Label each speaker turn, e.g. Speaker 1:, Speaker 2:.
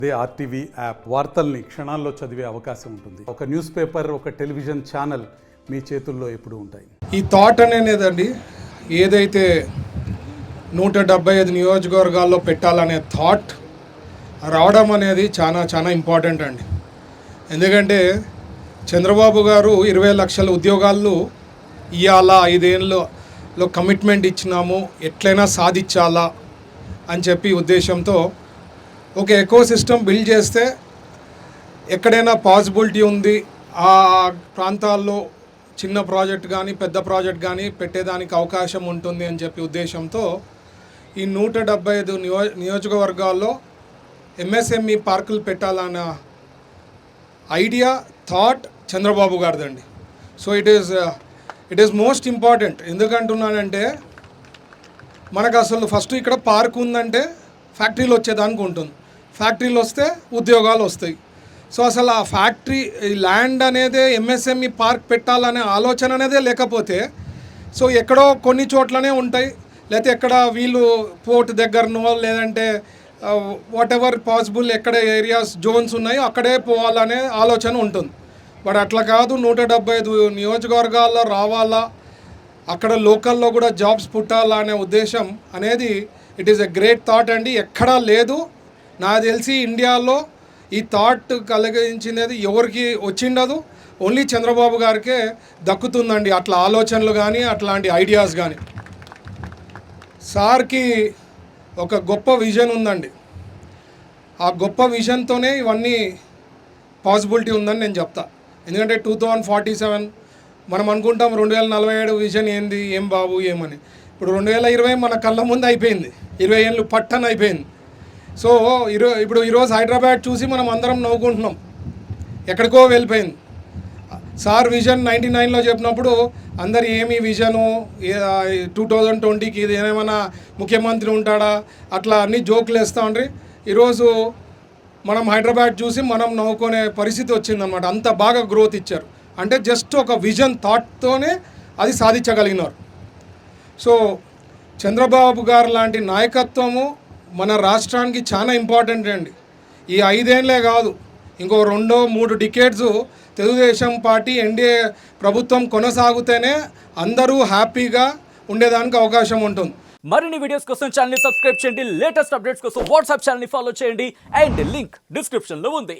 Speaker 1: అదే RTV app వార్తల్ని క్షణాల్లో చదివే అవకాశం ఉంటుంది. ఒక న్యూస్ పేపర్, ఒక టెలివిజన్ ఛానల్ మీ చేతుల్లో ఎప్పుడూ ఉంటాయి.
Speaker 2: ఈ థాట్ అనేదండి ఏదైతే 175 నియోజకవర్గాల్లో పెట్టాలనే థాట్ రావడం అనేది చాలా చాలా ఇంపార్టెంట్ అండి. ఎందుకంటే చంద్రబాబు గారు 20 లక్షల ఉద్యోగాలు ఇవ్వాలా, 5 ఏళ్ళలో కమిట్మెంట్ ఇచ్చినాము, ఎట్లయినా సాధించాలా అని చెప్పి ఉద్దేశంతో ఒక ఎకో సిస్టమ్ బిల్డ్ చేస్తే ఎక్కడైనా పాసిబిలిటీ ఉంది ఆ ప్రాంతాల్లో చిన్న ప్రాజెక్ట్ కానీ పెద్ద ప్రాజెక్ట్ కానీ పెట్టేదానికి అవకాశం ఉంటుంది అని చెప్పి ఉద్దేశంతో ఈ 175 నియోజకవర్గాల్లో ఎంఎస్ఎంఈ పార్కులు పెట్టాలన్న ఐడియా థాట్ చంద్రబాబు గారిదండి. So it is most important. ఎందుకంటున్నానంటే మనకు అసలు ఫస్ట్ ఇక్కడ పార్క్ ఉందంటే ఫ్యాక్టరీలు వచ్చేదానికి ఉంటుంది, ఫ్యాక్టరీలు వస్తే ఉద్యోగాలు వస్తాయి. సో అసలు ఆ ఫ్యాక్టరీ ల్యాండ్ అనేది ఎంఎస్ఎంఈ పార్క్ పెట్టాలనే ఆలోచన అనేదే లేకపోతే సో ఎక్కడో కొన్ని చోట్లనే ఉంటాయి, లేకపోతే ఎక్కడ వీళ్ళు పోర్ట్ దగ్గరనో లేదంటే వాట్ ఎవర్ పాసిబుల్ ఎక్కడ ఏరియాస్ జోన్స్ ఉన్నాయో అక్కడే పోవాలనే ఆలోచన ఉంటుంది. బట్ అట్లా కాదు, 175 నియోజకవర్గాల్లో రావాలా, అక్కడ లోకల్లో కూడా జాబ్స్ పుట్టాలా అనే ఉద్దేశం అనేది it is a great thought అండి. ఎక్కడా లేదు నాకు తెలిసి ఇండియాలో ఈ థాట్ కలిగించినది ఎవరికి వచ్చిండదు, ఓన్లీ చంద్రబాబు గారికే దక్కుతుందండి. అట్లా ఆలోచనలు కానీ అట్లాంటి ఐడియాస్ కానీ. సార్కి ఒక గొప్ప విజన్ ఉందండి. ఆ గొప్ప విజన్తోనే ఇవన్నీ పాసిబిలిటీ ఉందని నేను చెప్తా. ఎందుకంటే 2047 మనం అనుకుంటాం 2047 విజన్ ఏంది, ఏం బాబు ఏమని. ఇప్పుడు 2020 మన కళ్ళ ముందు అయిపోయింది, 20 ఏళ్ళు పట్టని అయిపోయింది. సో ఇప్పుడు ఈరోజు హైదరాబాద్ చూసి మనం అందరం నవ్వుకుంటున్నాం, ఎక్కడికో వెళ్ళిపోయింది. సార్ విజన్ 99లో చెప్పినప్పుడు అందరు ఏమి విజను 2020కి ఇది ఏమైనా ముఖ్యమంత్రి ఉంటాడా అట్లా అన్ని జోకులు వేస్తూ ఉండ్రి. ఈరోజు మనం హైదరాబాద్ చూసి మనం నవ్వుకునే పరిస్థితి వచ్చిందనమాట. అంత బాగా గ్రోత్ ఇచ్చారు అంటే జస్ట్ ఒక విజన్ థాట్తోనే అది సాధించగలిగినారు. సో చంద్రబాబు గారు లాంటి నాయకత్వము మన రాష్ట్రానికి చాలా ఇంపార్టెంట్ అండి. ఈ 5 ఏళ్ళే కాదు, ఇంకో 2-3 డికేడ్స్ తెలుగుదేశం పార్టీ ఎన్డీఏ ప్రభుత్వం కొనసాగితేనే అందరూ హ్యాపీగా ఉండేదానికి అవకాశం ఉంటుంది.
Speaker 3: మరిన్ని వీడియోస్ కోసం ఛానల్ ని సబ్స్క్రైబ్ చేయండి, లేటెస్ట్ అప్డేట్స్ కోసం వాట్సాప్ ఛానల్ ని ఫాలో చేయండి అండ్ లింక్ డిస్క్రిప్షన్ లో ఉంది.